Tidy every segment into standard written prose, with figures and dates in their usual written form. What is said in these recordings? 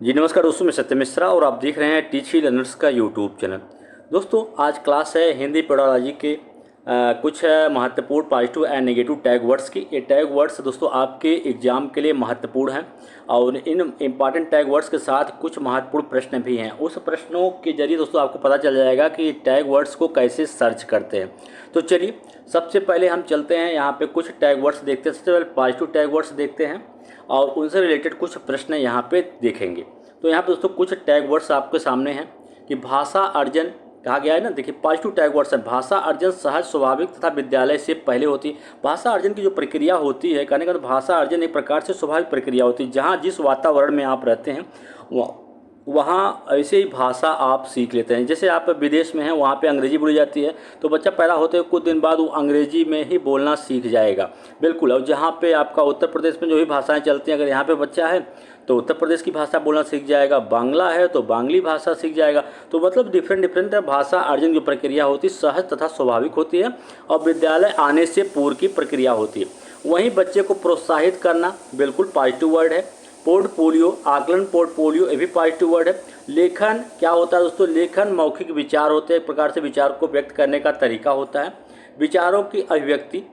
जी नमस्कार दोस्तों, मैं सत्य मिश्रा और आप देख रहे हैं टीची लर्नर्स का यूट्यूब चैनल। दोस्तों आज क्लास है हिंदी पेडोलॉजी के कुछ महत्वपूर्ण positive and negative tag words की। ये टैग वर्ड्स दोस्तों आपके एग्जाम के लिए महत्वपूर्ण हैं और इन इम्पॉर्टेंट टैग वर्ड्स के साथ कुछ महत्वपूर्ण प्रश्न भी हैं। उस प्रश्नों के जरिए दोस्तों आपको पता चल जाएगा कि टैग वर्ड्स को कैसे सर्च करते हैं। तो चलिए सबसे पहले हम चलते हैं, यहाँ पे कुछ टैग वर्ड्स देखते हैं। सबसे पहले पॉजिटिव टैग वर्ड्स देखते हैं और उनसे रिलेटेड कुछ प्रश्न यहाँ पे देखेंगे। तो यहाँ पे दोस्तों कुछ टैग वर्ड्स आपके सामने हैं कि भाषा अर्जन कहा गया है ना। देखिए पॉजिटिव टैग वर्ड्स है, भाषा अर्जन सहज स्वाभाविक तथा विद्यालय से पहले होती है। भाषा अर्जन की जो प्रक्रिया होती है, कहने का तो भाषा अर्जन एक प्रकार से स्वाभाविक प्रक्रिया होती है। जहाँ जिस वातावरण में आप रहते हैं वहाँ ऐसे ही भाषा आप सीख लेते हैं। जैसे आप विदेश में हैं, वहाँ पे अंग्रेजी बोली जाती है तो बच्चा पैदा होते हुए कुछ दिन बाद वो अंग्रेजी में ही बोलना सीख जाएगा। बिल्कुल। और जहाँ पे आपका उत्तर प्रदेश में जो भी भाषाएं चलती हैं, अगर यहाँ पे बच्चा है तो उत्तर प्रदेश की भाषा बोलना सीख जाएगा, बांग्ला है तो बांग्ली भाषा सीख जाएगा। तो मतलब डिफरेंट भाषा अर्जन की प्रक्रिया होती है, सहज तथा स्वाभाविक होती है और विद्यालय आने से पूर्व की प्रक्रिया होती है। वहीं बच्चे को प्रोत्साहित करना बिल्कुल पॉजिटिव वर्ड है। पोर्टफोलियो, आकलन पोर्टफोलियो, ये भी पॉजिटिव वर्ड है। लेखन क्या होता है दोस्तों? लेखन मौखिक विचार होते हैं, एक प्रकार से विचार को व्यक्त करने का तरीका होता है। विचारों की अभिव्यक्ति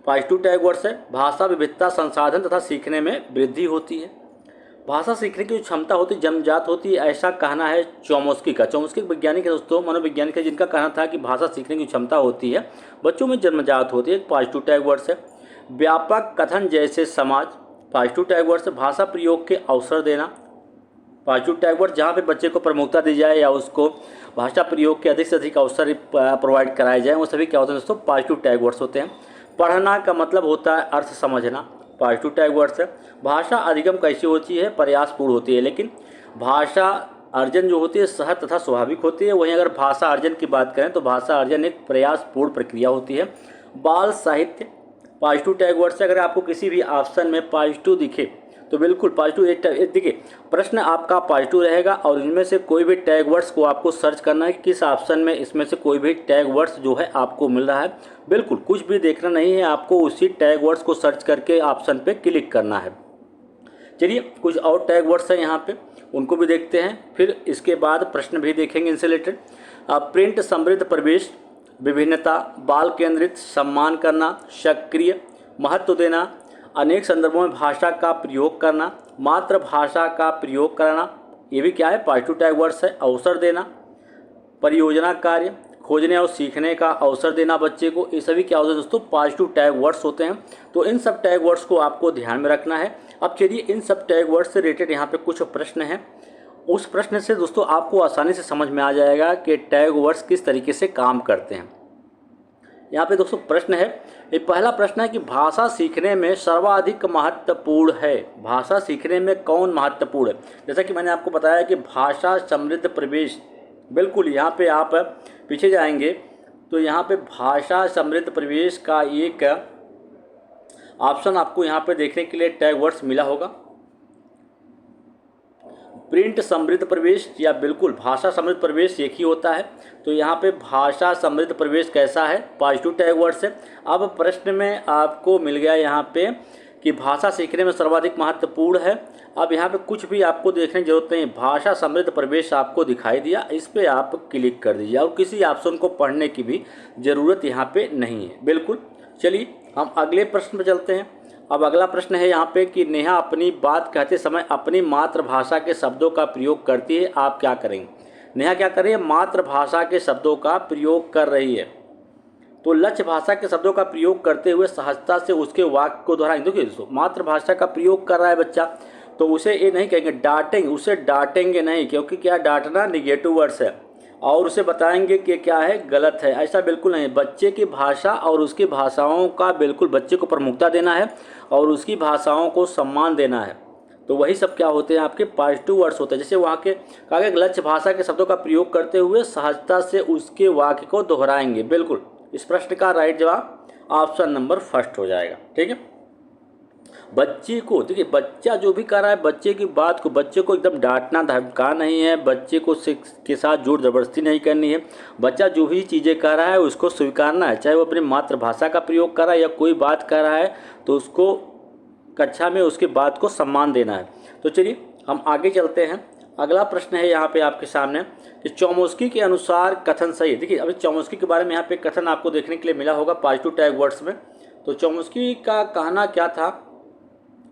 पॉजिटिव टैग वर्ड्स है। भाषा विविधता, संसाधन तथा सीखने में वृद्धि होती है। भाषा सीखने की जो क्षमता होती है जन्मजात होती है, ऐसा कहना है चोम्स्की का। चोम्स्की वैज्ञानिक है दोस्तों, मनोवैज्ञानिक है, जिनका कहना था कि भाषा सीखने की क्षमता होती है बच्चों में जन्मजात होती है। एक पॉजिटिव टैग वर्ड्स है। व्यापक कथन जैसे समाज, पॉजिटिव टैग वर्ड्स है। भाषा प्रयोग के अवसर देना, पॉजिटिव टैग वर्ड, जहाँ पे बच्चे को प्रमुखता दी जाए या उसको भाषा प्रयोग के अधिक से अधिक अवसर प्रोवाइड कराए जाए, वो सभी क्या होते हैं दोस्तों? पॉजिटिव टैग वर्ड्स होते हैं। पढ़ना का मतलब होता है अर्थ समझना, पॉजिटिव टैग वर्ड्स है। भाषा अधिगम कैसी होती है? प्रयासपूर्ण होती है। लेकिन भाषा अर्जन जो होती है सहज तथा स्वाभाविक होती है। वहीं अगर भाषा अर्जन की बात करें तो भाषा अर्जन एक प्रयासपूर्ण प्रक्रिया होती है। बाल साहित्य पॉजिटिव टैग वर्ड से। अगर आपको किसी भी ऑप्शन में पॉजिटिव दिखे तो बिल्कुल पॉजिटिव एक देखिए प्रश्न आपका पॉजिटिव रहेगा और इनमें से कोई भी टैग वर्ड्स को आपको सर्च करना है कि किस ऑप्शन में इसमें से कोई भी टैग वर्ड्स जो है आपको मिल रहा है। बिल्कुल कुछ भी देखना नहीं है, आपको उसी टैग वर्ड्स को सर्च करके ऑप्शन पे क्लिक करना है। चलिए कुछ और टैग वर्ड्स हैं यहाँ पे, उनको भी देखते हैं, फिर इसके बाद प्रश्न भी देखेंगे इनसे रिलेटेड। प्रिंट, समृद्ध परिवेश, विभिन्नता, बाल केंद्रित, सम्मान करना, सक्रिय, महत्व देना, अनेक संदर्भों में भाषा का प्रयोग करना, मातृभाषा का प्रयोग करना, ये भी क्या है? पॉजिटिव टैग वर्ड्स है। अवसर देना, परियोजना कार्य, खोजने और सीखने का अवसर देना बच्चे को, ये सभी क्या होते हैं दोस्तों? पॉजिटिव टैग वर्ड्स होते हैं। तो इन सब टैग वर्ड्स को आपको ध्यान में रखना है। अब चलिए इन सब टैग वर्ड्स से रिलेटेड यहाँ पे कुछ प्रश्न हैं। उस प्रश्न से दोस्तों आपको आसानी से समझ में आ जाएगा कि टैग वर्ड्स किस तरीके से काम करते हैं। यहाँ पे दोस्तों प्रश्न है, ये पहला प्रश्न है कि भाषा सीखने में सर्वाधिक महत्वपूर्ण है। भाषा सीखने में कौन महत्वपूर्ण है? जैसा कि मैंने आपको बताया कि भाषा समृद्ध प्रवेश, बिल्कुल यहाँ पे आप पीछे जाएंगे तो यहाँ पे भाषा समृद्ध प्रवेश का एक ऑप्शन आपको यहाँ पे देखने के लिए टैग वर्ड्स मिला होगा। प्रिंट समृद्ध प्रवेश या बिल्कुल भाषा समृद्ध प्रवेश एक ही होता है। तो यहाँ पे भाषा समृद्ध प्रवेश कैसा है? पॉजिटिव टैग वर्ड्स है। अब प्रश्न में आपको मिल गया यहाँ पे कि भाषा सीखने में सर्वाधिक महत्वपूर्ण है। अब यहाँ पे कुछ भी आपको देखने की जरूरत नहीं, भाषा समृद्ध प्रवेश आपको दिखाई दिया, इस पर आप क्लिक कर दीजिए और किसी ऑप्शन को पढ़ने की भी ज़रूरत यहाँ पे नहीं है। बिल्कुल। चलिए हम अगले प्रश्न पर चलते हैं। अब अगला प्रश्न है यहाँ पे कि नेहा अपनी बात कहते समय अपनी मातृभाषा के शब्दों का प्रयोग करती है, आप क्या करेंगे? नेहा क्या कर रही है? मातृभाषा के शब्दों का प्रयोग कर रही है। तो लक्ष्य भाषा के शब्दों का प्रयोग करते हुए सहजता से उसके वाक्य को दोहराएंगे। देखिए दोस्तों मातृभाषा का प्रयोग कर रहा है बच्चा, तो उसे ये नहीं कहेंगे डांटेंगे, उसे डांटेंगे नहीं, क्योंकि क्या डांटना निगेटिव वर्ड्स है और उसे बताएंगे कि क्या है गलत है, ऐसा बिल्कुल नहीं। बच्चे की भाषा और उसकी भाषाओं का बिल्कुल बच्चे को प्रमुखता देना है और उसकी भाषाओं को सम्मान देना है। तो वही सब क्या होते हैं? आपके पॉजिटिव वर्ड्स होते हैं। जैसे वहाँ के कहा गया लक्ष्य भाषा के शब्दों का प्रयोग करते हुए सहजता से उसके वाक्य को दोहराएंगे। बिल्कुल इस प्रश्न का राइट जवाब ऑप्शन नंबर फर्स्ट हो जाएगा। ठीक है। बच्चे को देखिए, बच्चा जो भी कर रहा है बच्चे की बात को, बच्चे को एकदम डांटना धमका नहीं है, बच्चे को के साथ जोर जबरदस्ती नहीं करनी है। बच्चा जो भी चीज़ें कर रहा है उसको स्वीकारना है, चाहे वो अपनी मातृभाषा का प्रयोग कर रहा है या कोई बात कर रहा है तो उसको कक्षा में उसकी बात को सम्मान देना है। तो चलिए हम आगे चलते हैं। अगला प्रश्न है यहाँ पे आपके सामने कि चोमस्की के अनुसार कथन सही है। देखिए अभी चोमस्की के बारे में यहाँ पे कथन आपको देखने के लिए मिला होगा पॉजिटिव टैग वर्ड्स में। तो चोमस्की का कहना क्या था,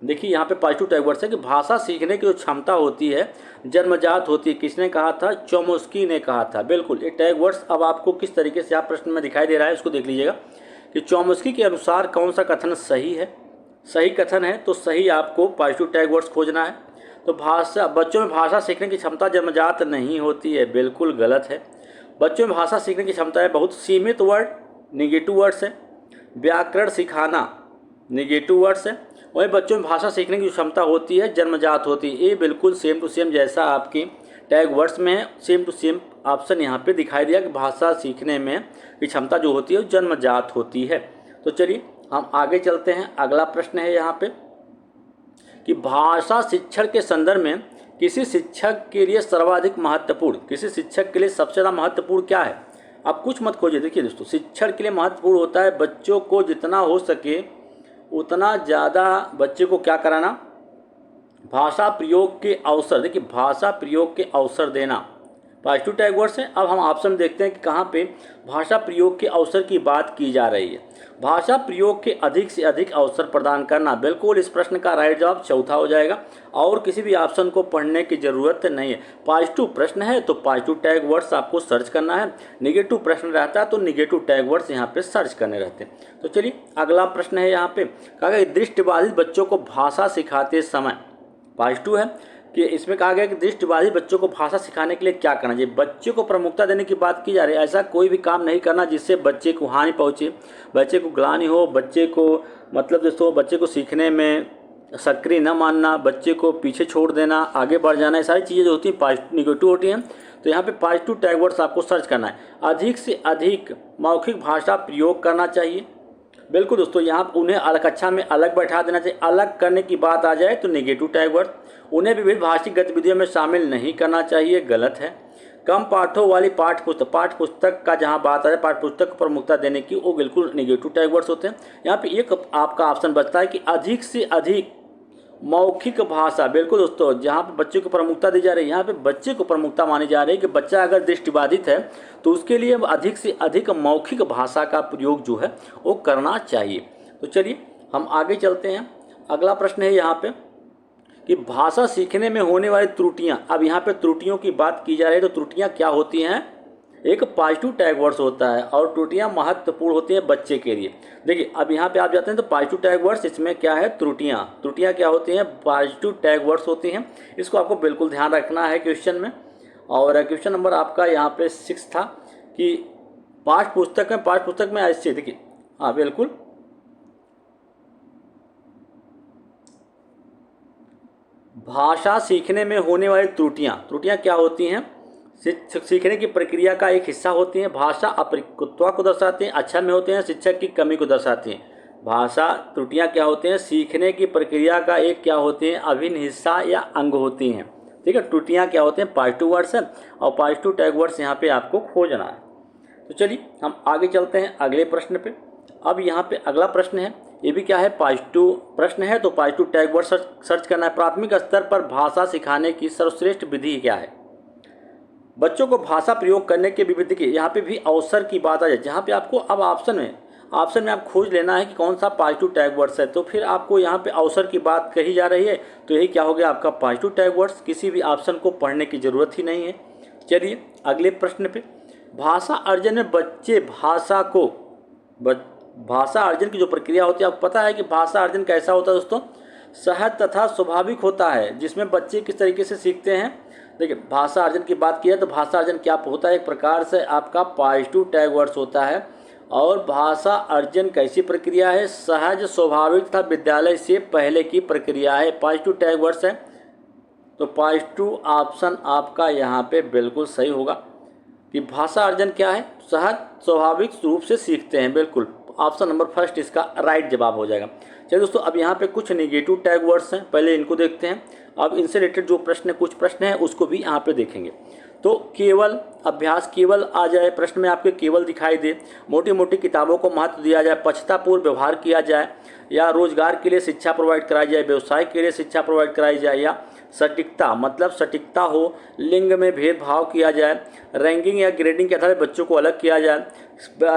देखिए यहाँ पे पॉजिटिव टैग वर्ड्स है कि भाषा सीखने की जो क्षमता होती है जन्मजात होती है। किसने कहा था? चोमस्की ने कहा था। बिल्कुल, ये टैग वर्ड्स अब आपको किस तरीके से आप प्रश्न में दिखाई दे रहा है उसको देख लीजिएगा कि चोमस्की के अनुसार कौन सा कथन सही है। सही कथन है तो सही आपको पॉजिटिव टैग वर्ड्स खोजना है। तो बच्चों में भाषा सीखने की क्षमता जन्मजात नहीं होती है, बिल्कुल गलत है। बच्चों में भाषा सीखने की क्षमता है बहुत सीमित वर्ड, निगेटिव वर्ड्स है। व्याकरण सिखाना, निगेटिव वर्ड्स है। वही बच्चों में भाषा सीखने की क्षमता होती है जन्मजात होती है। ये बिल्कुल सेम टू सेम जैसा आपकी टैग वर्ड्स में है, सेम टू सेम ऑप्शन यहाँ पे दिखाई दिया कि भाषा सीखने में की क्षमता जो होती है वो जन्मजात होती है। तो चलिए हम आगे चलते हैं। अगला प्रश्न है यहाँ पे कि भाषा शिक्षण के संदर्भ में किसी शिक्षक के लिए सर्वाधिक महत्वपूर्ण, किसी शिक्षक के लिए सबसे ज़्यादा महत्वपूर्ण क्या है? आप कुछ मत खोजिए। देखिए दोस्तों, शिक्षण के लिए महत्वपूर्ण होता है बच्चों को जितना हो सके उतना ज़्यादा बच्चे को क्या कराना, भाषा प्रयोग के अवसर। देखिए भाषा प्रयोग के अवसर देना पॉजिटिव टैग वर्ड्स है। अब हम ऑप्शन देखते हैं कि कहाँ पे भाषा प्रयोग के अवसर की बात की जा रही है। भाषा प्रयोग के अधिक से अधिक अवसर प्रदान करना, बिल्कुल इस प्रश्न का राइट जवाब चौथा हो जाएगा और किसी भी ऑप्शन को पढ़ने की ज़रूरत नहीं है। पॉजिटिव प्रश्न है तो पॉजिटिव टैग वर्ड्स आपको सर्च करना है, निगेटिव प्रश्न रहता है तो निगेटिव टैग वर्ड्स यहाँ पे सर्च करने रहते हैं। तो चलिए अगला प्रश्न है यहाँ पे, कहा गया दृष्टिबाधित बच्चों को भाषा सिखाते समय, पॉजिटिव है कि इसमें कहा गया कि दृष्टिबाधित बच्चों को भाषा सिखाने के लिए क्या करना चाहिए। बच्चे को प्रमुखता देने की बात की जा रही है। ऐसा कोई भी काम नहीं करना जिससे बच्चे को हानि पहुँचे, बच्चे को ग्लानि हो, बच्चे को मतलब दोस्तों बच्चे को सीखने में सक्रिय न मानना, बच्चे को पीछे छोड़ देना, आगे बढ़ जाना, ये सारी चीज़ें जो होती हैं निगेटिव होती हैं। तो यहाँ पे पॉजिटिव टैग वर्ड्स आपको सर्च करना है। अधिक से अधिक मौखिक भाषा प्रयोग करना चाहिए। बिल्कुल दोस्तों, यहाँ उन्हें कक्षा में अलग बैठा देना चाहिए। अलग करने की बात आ जाए तो नेगेटिव टैग वर्ड। उन्हें विविध भाषिक गतिविधियों में शामिल नहीं करना चाहिए, गलत है। कम पाठों वाली पाठ्य पुस्तक का जहाँ बात आ जाए, पाठ्य पुस्तक को प्रमुखता देने की, वो बिल्कुल नेगेटिव टैग वर्ड्स होते हैं। यहाँ पे एक आपका ऑप्शन बचता है कि अधिक से अधिक मौखिक भाषा। बिल्कुल दोस्तों, जहाँ पे बच्चे को प्रमुखता दी जा रही है, यहाँ पे बच्चे को प्रमुखता मानी जा रही है कि बच्चा अगर दृष्टिबाधित है तो उसके लिए अधिक से अधिक मौखिक भाषा का प्रयोग जो है वो करना चाहिए। तो चलिए हम आगे चलते हैं। अगला प्रश्न है यहाँ पे कि भाषा सीखने में होने वाली त्रुटियाँ। अब यहाँ पे त्रुटियों की बात की जा रही है। तो त्रुटियाँ क्या होती हैं? एक पॉजिटिव टैग वर्ड्स होता है और त्रुटियां महत्वपूर्ण होती हैं बच्चे के लिए। देखिए अब यहाँ पे आप जाते हैं तो पॉजिटिव टैग वर्ड्स, इसमें क्या है? त्रुटियां क्या होती हैं? पॉजिटिव टैग वर्ड्स होती हैं। इसको आपको बिल्कुल ध्यान रखना है क्वेश्चन में। और क्वेश्चन नंबर आपका यहाँ पे 6 था कि पाठ्य पुस्तक में ऐसे, देखिए हाँ बिल्कुल, भाषा सीखने में होने वाली त्रुटियां क्या होती हैं? सीखने की प्रक्रिया का एक हिस्सा होती हैं। भाषा अपरिपक्वता को दर्शाती हैं, अच्छा में होते हैं, शिक्षक की कमी को दर्शाती हैं। भाषा त्रुटियां क्या होती हैं? सीखने की प्रक्रिया का एक क्या होते हैं? अभिन्न हिस्सा या अंग होती हैं। ठीक है, त्रुटियां क्या होते हैं? पॉजिटिव वर्ड्स है और पॉजिटिव टैग वर्ड्स यहाँ पे आपको खोजना है। तो चलिए हम आगे चलते हैं अगले प्रश्न पे। अब यहाँ पे अगला प्रश्न है, ये भी क्या है? पॉजिटिव प्रश्न है तो पॉजिटिव टैग वर्ड सर्च करना है। प्राथमिक स्तर पर भाषा सिखाने की सर्वश्रेष्ठ विधि क्या है? बच्चों को भाषा प्रयोग करने के विविध की, यहाँ पे भी अवसर की बात आ जाए, जहाँ पे आपको अब ऑप्शन में आप खोज लेना है कि कौन सा पॉजिटिव टैग वर्ड्स है। तो फिर आपको यहाँ पे अवसर की बात कही जा रही है तो यही क्या हो गया आपका पॉजिटिव टैग वर्ड्स। किसी भी ऑप्शन को पढ़ने की ज़रूरत ही नहीं है। चलिए अगले प्रश्न पे, भाषा अर्जन में बच्चे भाषा अर्जन की जो प्रक्रिया होती है, आपको पता है कि भाषा अर्जन कैसा होता है दोस्तों? सहज तथा स्वाभाविक होता है, जिसमें बच्चे किस तरीके से सीखते हैं। देखिए भाषा अर्जन की बात की है तो भाषा अर्जन क्या होता है? एक प्रकार से आपका पॉजिटिव टैग वर्ड्स होता है। और भाषा अर्जन कैसी प्रक्रिया है? सहज, स्वाभाविक तथा विद्यालय से पहले की प्रक्रिया है। पॉजिटिव टैग वर्ड्स है तो पॉजिटिव ऑप्शन आपका यहाँ पे बिल्कुल सही होगा कि भाषा अर्जन क्या है? सहज स्वाभाविक रूप से सीखते हैं। बिल्कुल ऑप्शन नंबर फर्स्ट इसका राइट जवाब हो जाएगा। चलिए दोस्तों, अब यहाँ पे कुछ नेगेटिव टैग वर्ड्स हैं, पहले इनको देखते हैं। अब इनसे रिलेटेड जो कुछ प्रश्न हैं उसको भी यहाँ पे देखेंगे। तो केवल अभ्यास, केवल आ जाए, प्रश्न में आपके केवल दिखाई दे, मोटी मोटी किताबों को महत्व दिया जाए, पश्चातापूर्व व्यवहार किया जाए, या रोजगार के लिए शिक्षा प्रोवाइड कराई जाए, व्यवसाय के लिए शिक्षा प्रोवाइड कराई जाए, या सटीकता मतलब सटीकता हो, लिंग में भेदभाव किया जाए, रैंकिंग या ग्रेडिंग के आधार पर बच्चों को अलग किया जाए,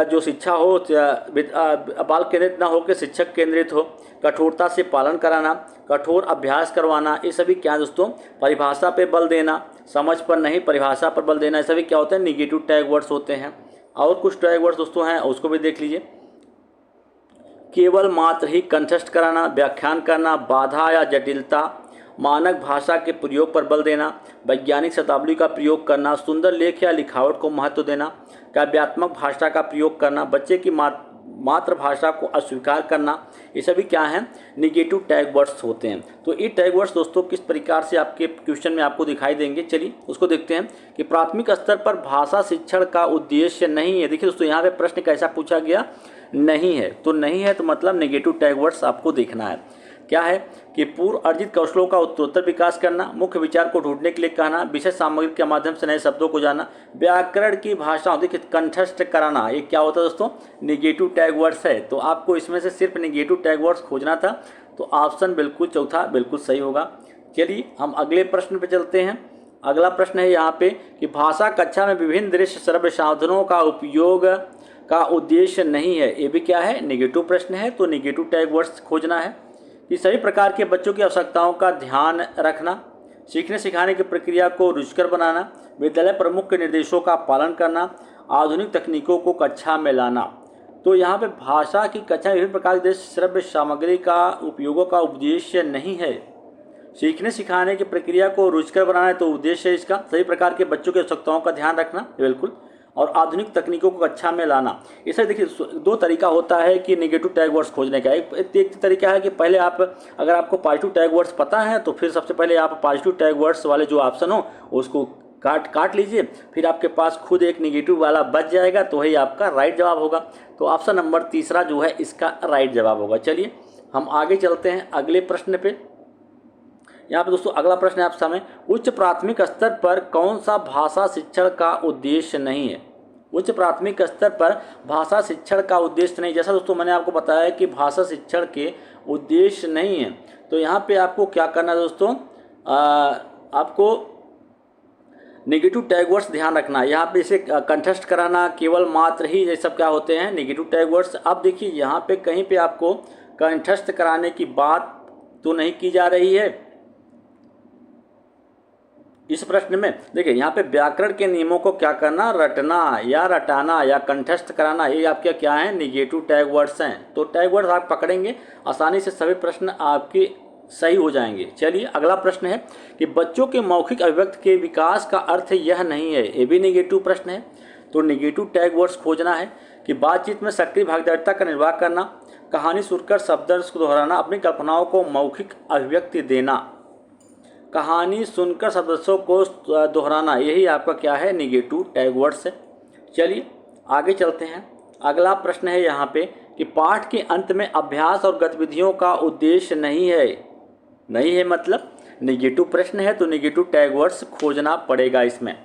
जो शिक्षा हो बाल केंद्रित ना हो कि शिक्षक केंद्रित हो, कठोरता से पालन कराना, कठोर अभ्यास करवाना, ये सभी क्या दोस्तों परिभाषा पे बल देना, समझ पर नहीं परिभाषा पर बल देना, ये सभी क्या होते हैं निगेटिव टैग वर्ड्स होते हैं। और कुछ टैग वर्ड्स दोस्तों हैं उसको भी देख लीजिए। केवल मात्र ही कंठस्थ कराना, व्याख्यान करना, बाधा या जटिलता, मानक भाषा के प्रयोग पर बल देना, वैज्ञानिक शब्दावली का प्रयोग करना, सुंदर लेख या लिखावट को महत्व देना, काव्यात्मक भाषा का प्रयोग करना, बच्चे की मातृभाषा को अस्वीकार करना, ये सभी क्या हैं निगेटिव टैग वर्ड्स होते हैं। तो ये टैग वर्ड्स दोस्तों किस प्रकार से आपके क्वेश्चन में आपको दिखाई देंगे, चलिए उसको देखते हैं कि प्राथमिक स्तर पर भाषा शिक्षण का उद्देश्य नहीं है। देखिए दोस्तों यहाँ पे प्रश्न कैसा पूछा गया, नहीं है, तो नहीं है तो मतलब नेगेटिव टैग वर्ड्स आपको देखना है। क्या है कि पूर्व अर्जित कौशलों का उत्तरोत्तर विकास करना, मुख्य विचार को ढूंढने के लिए कहना, विषय सामग्री के माध्यम से नए शब्दों को जाना, व्याकरण की भाषा देखिए कंठस्थ कराना, ये क्या होता है दोस्तों निगेटिव टैग वर्ड्स है। तो आपको इसमें से सिर्फ निगेटिव टैग वर्ड्स खोजना था, तो ऑप्शन बिल्कुल चौथा बिल्कुल सही होगा। चलिए हम अगले प्रश्न पे चलते हैं। अगला प्रश्न है यहाँ पे कि भाषा कक्षा में विभिन्न दृश्य श्रव्य साधनों का उपयोग का उद्देश्य नहीं है, ये भी क्या है नेगेटिव प्रश्न है। तो नेगेटिव टैग वर्ड्स खोजना है कि सभी प्रकार के बच्चों की आवश्यकताओं का ध्यान रखना, सीखने सिखाने की प्रक्रिया को रुचिकर बनाना, विद्यालय प्रमुख के निर्देशों का पालन करना, आधुनिक तकनीकों को कक्षा में लाना। तो यहाँ पे भाषा की कक्षा में विभिन्न प्रकार के श्रव्य सामग्री का उपयोगों का उद्देश्य नहीं है, सीखने सिखाने की प्रक्रिया को रुचिकर बनाना है, तो उद्देश्य है इसका सभी प्रकार के बच्चों की आवश्यकताओं का ध्यान रखना बिल्कुल, और आधुनिक तकनीकों को कक्षा में लाना। इसे देखिए दो तरीका होता है कि नेगेटिव टैग वर्ड्स खोजने का। एक तरीका है कि पहले आप अगर आपको पॉजिटिव टैग वर्ड्स पता है तो फिर सबसे पहले आप पॉजिटिव टैग वर्ड्स वाले जो ऑप्शन हो उसको काट लीजिए, फिर आपके पास खुद एक नेगेटिव वाला बच जाएगा, तो वही आपका राइट जवाब होगा। तो ऑप्शन नंबर तीसरा जो है इसका राइट जवाब होगा। चलिए हम आगे चलते हैं अगले प्रश्न पे। यहाँ पे दोस्तों अगला प्रश्न है आप सामने, उच्च प्राथमिक स्तर पर कौन सा भाषा शिक्षण का उद्देश्य नहीं है। उच्च प्राथमिक स्तर पर भाषा शिक्षण का उद्देश्य नहीं, जैसा दोस्तों मैंने आपको बताया कि भाषा शिक्षण के उद्देश्य नहीं है, तो यहाँ पे आपको क्या करना है दोस्तों, आपको नेगेटिव टैग वर्ड्स ध्यान रखना। यहाँ पे इसे कंठस्थ कराना, केवल मात्र ही, ये सब क्या होते हैं नेगेटिव टैग वर्ड्स। अब देखिए यहाँ पे कहीं पे आपको कंठस्थ कराने की बात तो नहीं की जा रही है इस प्रश्न में। देखिए यहाँ पे व्याकरण के नियमों को क्या करना, रटना या रटाना या कंठस्थ कराना, ये आपके क्या हैं नेगेटिव टैग वर्ड्स हैं। तो टैग वर्ड्स आप पकड़ेंगे आसानी से सभी प्रश्न आपके सही हो जाएंगे। चलिए अगला प्रश्न है कि बच्चों के मौखिक अभिव्यक्ति के विकास का अर्थ यह नहीं है, ये भी नेगेटिव प्रश्न है। तो नेगेटिव टैग वर्ड्स खोजना है कि बातचीत में सक्रिय भागीदारिता का निर्वाह करना, कहानी सुनकर शब्द को दोहराना, अपनी कल्पनाओं को मौखिक अभिव्यक्ति देना, कहानी सुनकर सदस्यों को दोहराना, यही आपका क्या है नेगेटिव टैग वर्ड्स है। चलिए आगे चलते हैं। अगला प्रश्न है यहाँ पे कि पाठ के अंत में अभ्यास और गतिविधियों का उद्देश्य नहीं है। नहीं है मतलब नेगेटिव प्रश्न है, तो नेगेटिव टैग वर्ड्स खोजना पड़ेगा इसमें।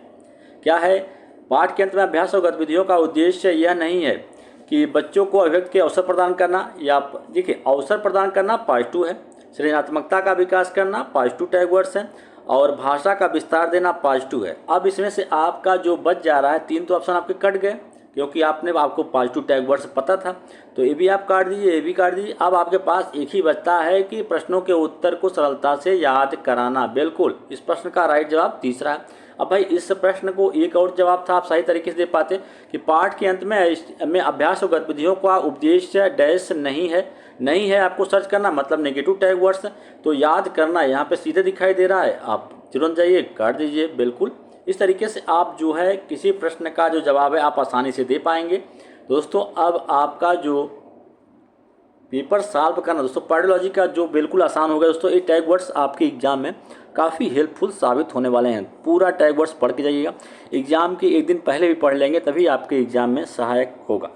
क्या है, पाठ के अंत में अभ्यास और गतिविधियों का उद्देश्य यह नहीं है कि बच्चों को अभिव्यक्ति के अवसर प्रदान करना, या देखिए अवसर प्रदान करना पॉजिटिव है, सृजनात्मकता का विकास करना पॉजिटिव टैग वर्ड्स है, और भाषा का विस्तार देना पॉजिटिव है। अब इसमें से आपका जो बच जा रहा है, तीन तो ऑप्शन आपके कट गए क्योंकि आपको पॉजिटिव टैग वर्ड्स पता था, तो ये भी आप काट दीजिए, ये भी काट दीजिए। अब आपके पास एक ही बचता है कि प्रश्नों के उत्तर को सरलता से याद कराना। बिल्कुल इस प्रश्न का राइट जवाब तीसरा है। अब भाई इस प्रश्न को एक और जवाब था आप सही तरीके से दे पाते कि पाठ के अंत में अभ्यास और गतिविधियों का उद्देश्य डैश नहीं है। नहीं है आपको सर्च करना मतलब नेगेटिव टैग वर्ड्स, तो याद करना यहाँ पे सीधे दिखाई दे रहा है, आप तुरंत जाइए काट दीजिए। बिल्कुल इस तरीके से आप जो है किसी प्रश्न का जो जवाब है आप आसानी से दे पाएंगे। दोस्तों अब आपका जो पेपर सॉल्व करना दोस्तों पेडोलॉजी का जो बिल्कुल आसान हो गया दोस्तों। ये टैग वर्ड्स आपके एग्जाम में काफ़ी हेल्पफुल साबित होने वाले हैं। पूरा टैग वर्ड्स पढ़ के जाइएगा, एग्जाम के एक दिन पहले भी पढ़ लेंगे तभी आपके एग्जाम में सहायक होगा।